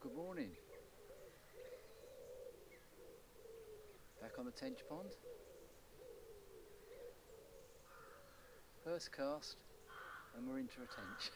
Good morning. Back on the Tench Pond. First cast and we're into a tench.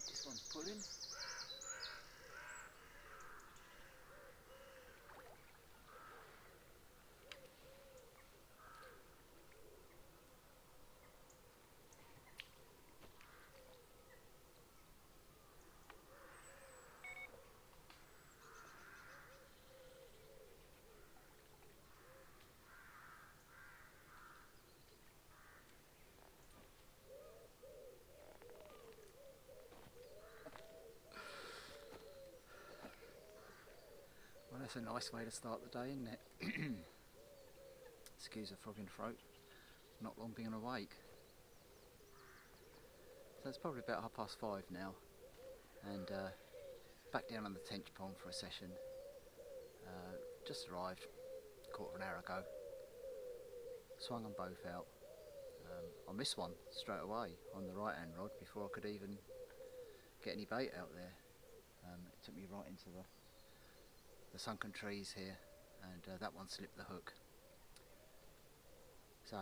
This one's pulling. Well, that's a nice way to start the day, isn't it? Excuse the frog in the throat. Not long being awake. So it's probably about 5:30 now, and back down on the Tench Pond for a session. Just arrived a quarter of an hour ago. Swung them both out. I missed one straight away on the right hand rod before I could even get any bait out there. It took me right into the sunken trees here, and that one slipped the hook. So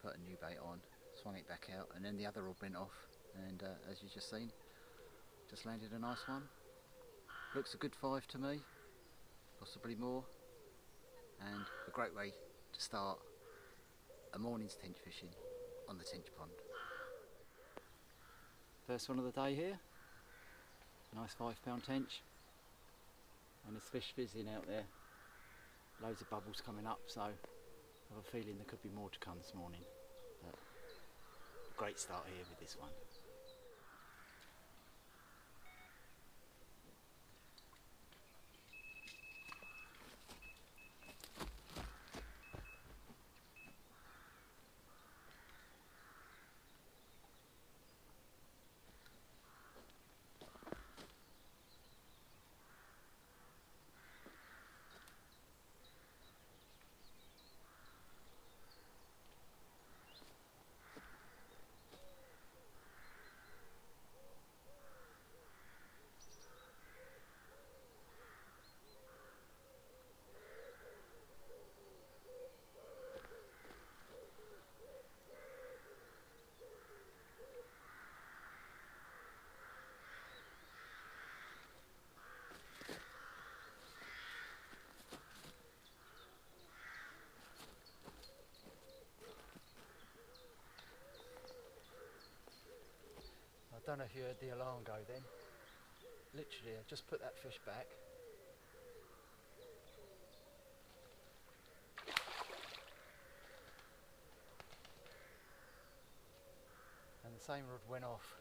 put a new bait on, swung it back out, and then the other rod went off, and as you just seen, just landed a nice one. Looks a good 5 to me, possibly more, and a great way to start a morning's tench fishing on the Tench Pond. First one of the day here, nice 5-pound tench, and there's fish fizzing out there, loads of bubbles coming up, so I have a feeling there could be more to come this morning, but a great start here with this one. I don't know if you heard the alarm go then. Literally, I just put that fish back. And the same rod went off.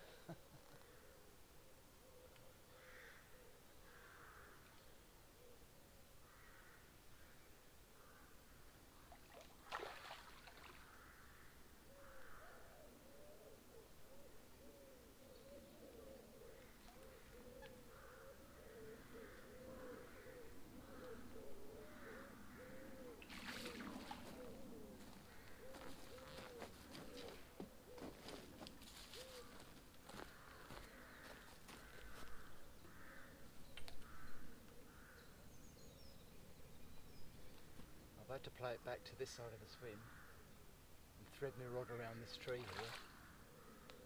I've had to play it back to this side of the swim and thread my rod around this tree here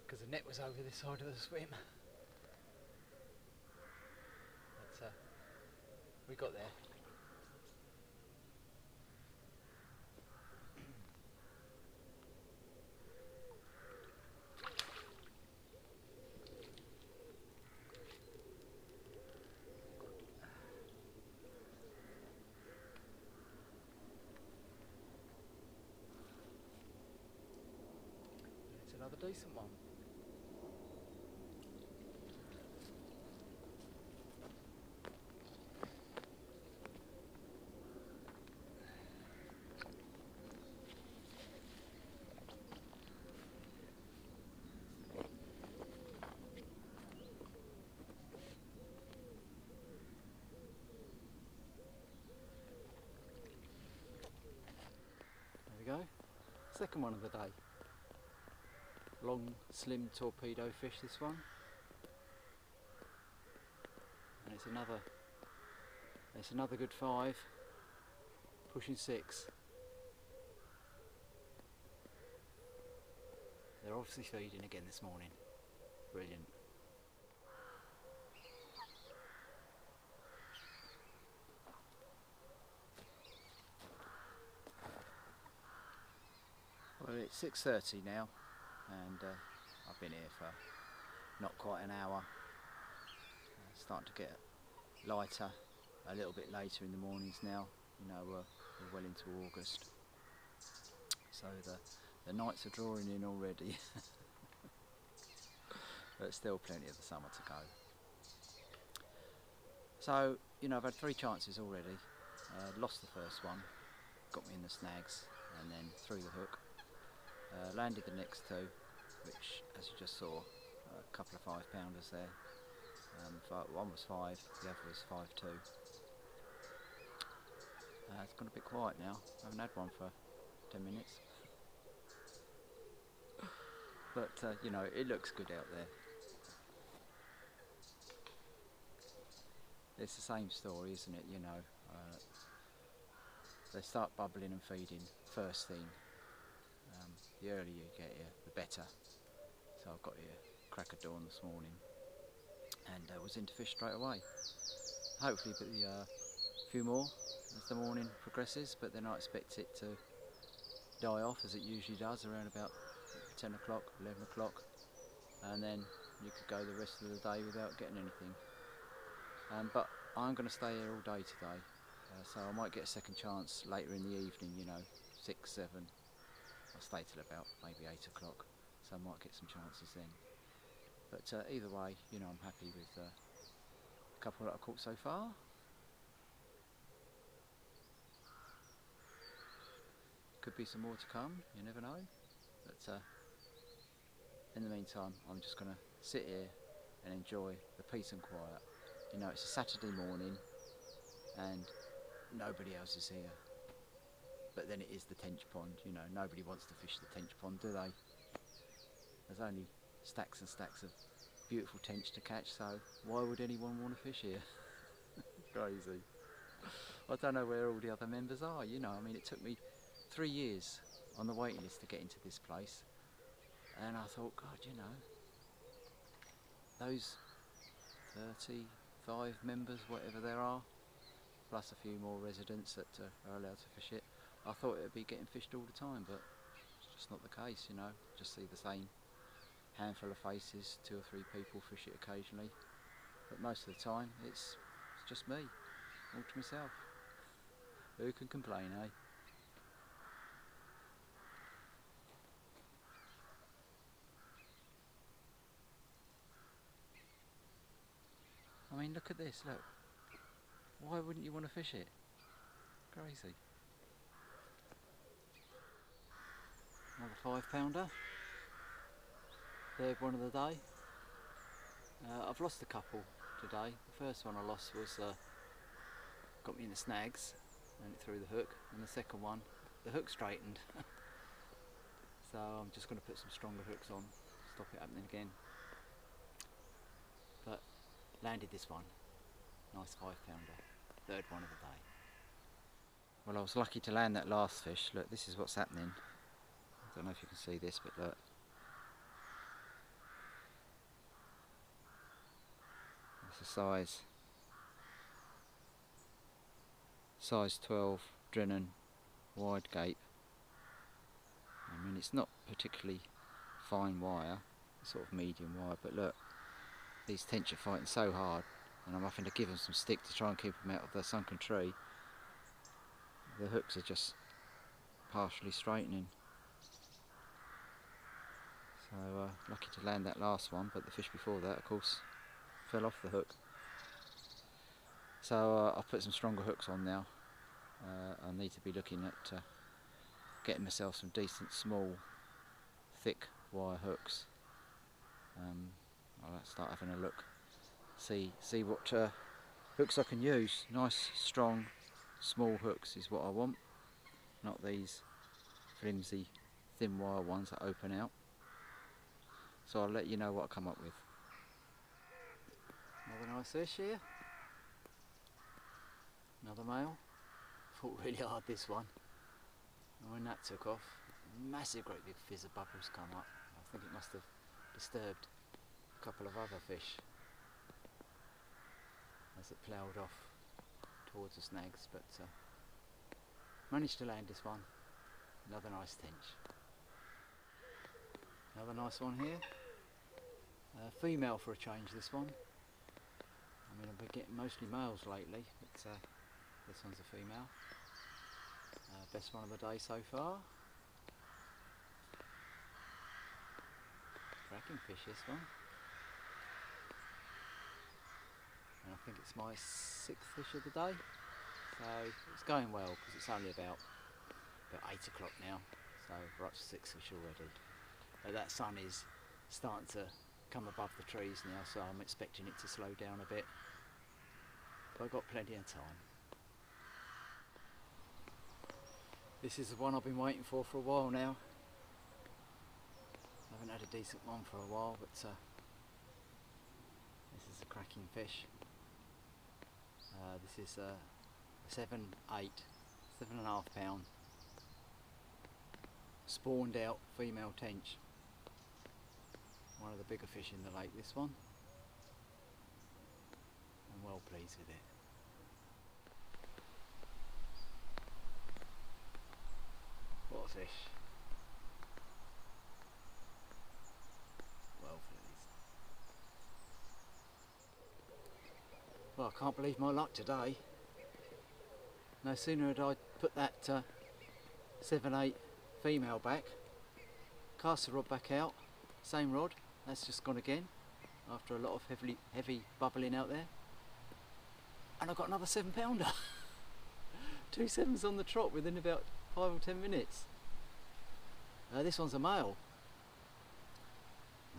because the net was over this side of the swim. But we got there. another decent one. There we go. Second one of the day. Long, slim torpedo fish, this one. And it's another good 5, pushing 6. They're obviously feeding again this morning. Brilliant. Well, it's 6:30 now, and I've been here for not quite an hour. It's starting to get lighter, a little bit later in the mornings now. You know, we're well into August, so the nights are drawing in already. But still plenty of the summer to go. So, you know, I've had 3 chances already. Lost the first one, got me in the snags, and then threw the hook. Landed the next 2, which, as you just saw, a couple of 5-pounders there. One was 5, the other was 5.2. It's gone a bit quiet now. I haven't had one for 10 minutes. But you know, it looks good out there. It's the same story, isn't it? You know, they start bubbling and feeding first thing. The earlier you get here, the better. So I got here crack of dawn this morning, and was into fish straight away. Hopefully be a few more as the morning progresses, but then I expect it to die off as it usually does around about 10 o'clock, 11 o'clock, and then you could go the rest of the day without getting anything. But I'm going to stay here all day today, so I might get a second chance later in the evening, you know, 6, 7. I'll stay till about maybe 8 o'clock, so I might get some chances then. But either way, you know, I'm happy with the couple that I've caught so far. Could be some more to come, you never know. But in the meantime, I'm just going to sit here and enjoy the peace and quiet. You know, it's a Saturday morning and nobody else is here. But then it is the Tench Pond, you know, nobody wants to fish the Tench Pond, do they? There's only stacks and stacks of beautiful tench to catch, so why would anyone want to fish here? Crazy. I don't know where all the other members are, you know. I mean, it took me 3 years on the waiting list to get into this place, and I thought, God, you know, those 35 members, whatever there are, plus a few more residents that are allowed to fish it, I thought it would be getting fished all the time, but it's just not the case, you know. Just see the same handful of faces, 2 or 3 people fish it occasionally, but most of the time it's just me, all to myself. Who can complain, eh? I mean, look at this, look. Why wouldn't you want to fish it? Crazy. Another 5-pounder. Third one of the day. I've lost a couple today. The first one I lost was got me in the snags and it threw the hook, and the second one, the hook straightened. So I'm just going to put some stronger hooks on, stop it happening again. But landed this one, nice 5-pounder, third one of the day. Well, I was lucky to land that last fish. Look, this is what's happening. I don't know if you can see this, but look. It's a size 12 Drennan wide gape. I mean, it's not particularly fine wire, sort of medium wire, but look, these tench are fighting so hard, and I'm having to give them some stick to try and keep them out of the sunken tree. The hooks are just partially straightening. So lucky to land that last one, but the fish before that of course fell off the hook. So I've put some stronger hooks on now. I need to be looking at getting myself some decent small thick wire hooks. I'll start having a look, see what hooks I can use. Nice strong small hooks is what I want, not these flimsy thin wire ones that open out. So I'll let you know what I come up with. Another nice fish here, another male. Fought really hard this one, and when that took off, massive great big fizz of bubbles come up. I think it must have disturbed a couple of other fish as it ploughed off towards the snags, but managed to land this one. Another nice tench. Another nice one here. Female for a change, this one. I mean, I've been getting mostly males lately, but this one's a female. Best one of the day so far. Cracking fish, this one. And I think it's my 6th fish of the day. So it's going well because it's only about 8 o'clock now. So we're up to 6 fish already. That sun is starting to come above the trees now, so I'm expecting it to slow down a bit. But I've got plenty of time. This is the one I've been waiting for a while now. I haven't had a decent one for a while, but this is a cracking fish. This is a 7.5 pound spawned out female tench. One of the bigger fish in the lake, this one. I'm well pleased with it. What a fish. Well pleased. Well, I can't believe my luck today. No sooner had I put that 7.8 female back, cast the rod back out, same rod, that's just gone again after a lot of heavy bubbling out there, and I got another 7-pounder. 2 7s on the trot within about 5 or 10 minutes. This one's a male.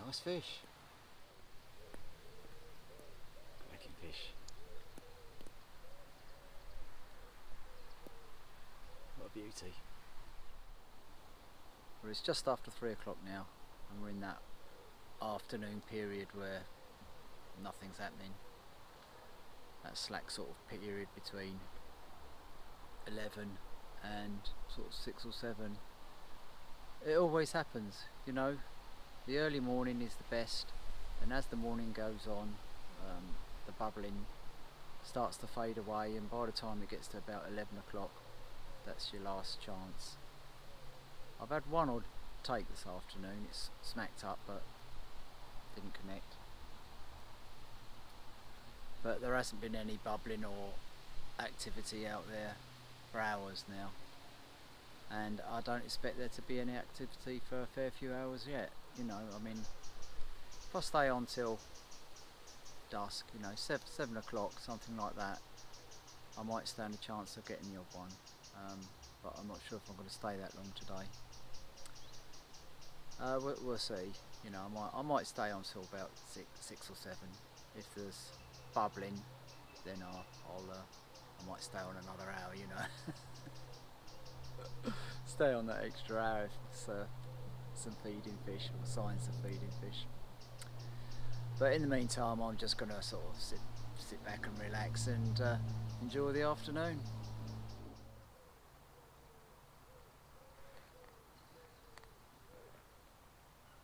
Nice fish. Cracking fish. What a beauty. Well, it's just after 3 o'clock now, and we're in that afternoon period where nothing's happening. That slack sort of period between 11 and sort of 6 or 7. It always happens, you know. The early morning is the best, and as the morning goes on, the bubbling starts to fade away, and by the time it gets to about 11 o'clock, that's your last chance. I've had one odd take this afternoon. It's smacked up but didn't connect. But there hasn't been any bubbling or activity out there for hours now, and I don't expect there to be any activity for a fair few hours yet. You know, I mean, if I stay on till dusk, you know, 7 o'clock, something like that, I might stand a chance of getting the odd one, but I'm not sure if I'm going to stay that long today. We'll see. You know, I might stay on till about 6 or 7. If there's bubbling, then I might stay on another hour. You know, stay on that extra hour if it's some feeding fish or signs of feeding fish. But in the meantime, I'm just going to sort of sit back and relax and enjoy the afternoon.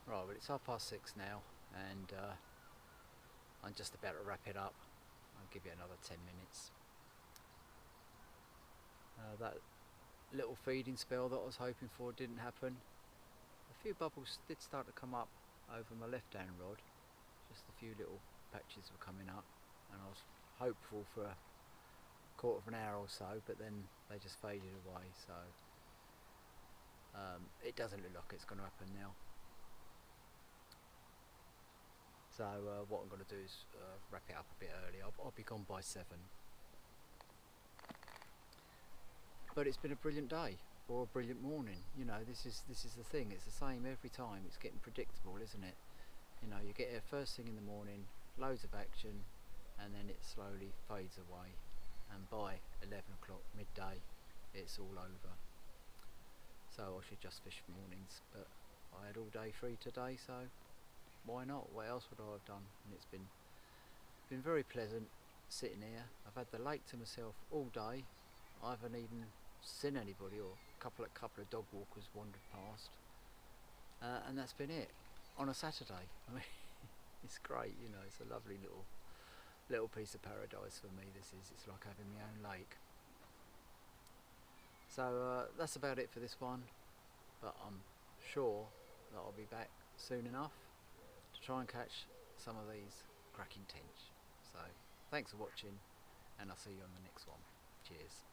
Right, well, it's 6:30 now, and I'm just about to wrap it up. I'll give you another 10 minutes. That little feeding spell that I was hoping for didn't happen. A few bubbles did start to come up over my left hand rod. Just a few little patches were coming up, and I was hopeful for a quarter of an hour or so, but then they just faded away. So it doesn't look like it's going to happen now. So what I'm going to do is wrap it up a bit early. I'll be gone by 7. But it's been a brilliant day, or a brilliant morning. You know, this is the thing. It's the same every time. It's getting predictable, isn't it? You know, you get here first thing in the morning, loads of action, and then it slowly fades away. And by 11 o'clock midday, it's all over. So I should just fish for mornings, but I had all day free today, so why not? What else would I have done? And it's been very pleasant sitting here. I've had the lake to myself all day. I haven't even seen anybody, or a couple of dog walkers wandered past, and that's been it on a Saturday. I mean, it's great, you know. It's a lovely little piece of paradise for me. This is. It's like having my own lake. So that's about it for this one, but I'm sure that I'll be back soon enough to try and catch some of these cracking tench. So thanks for watching, and I'll see you on the next one. Cheers.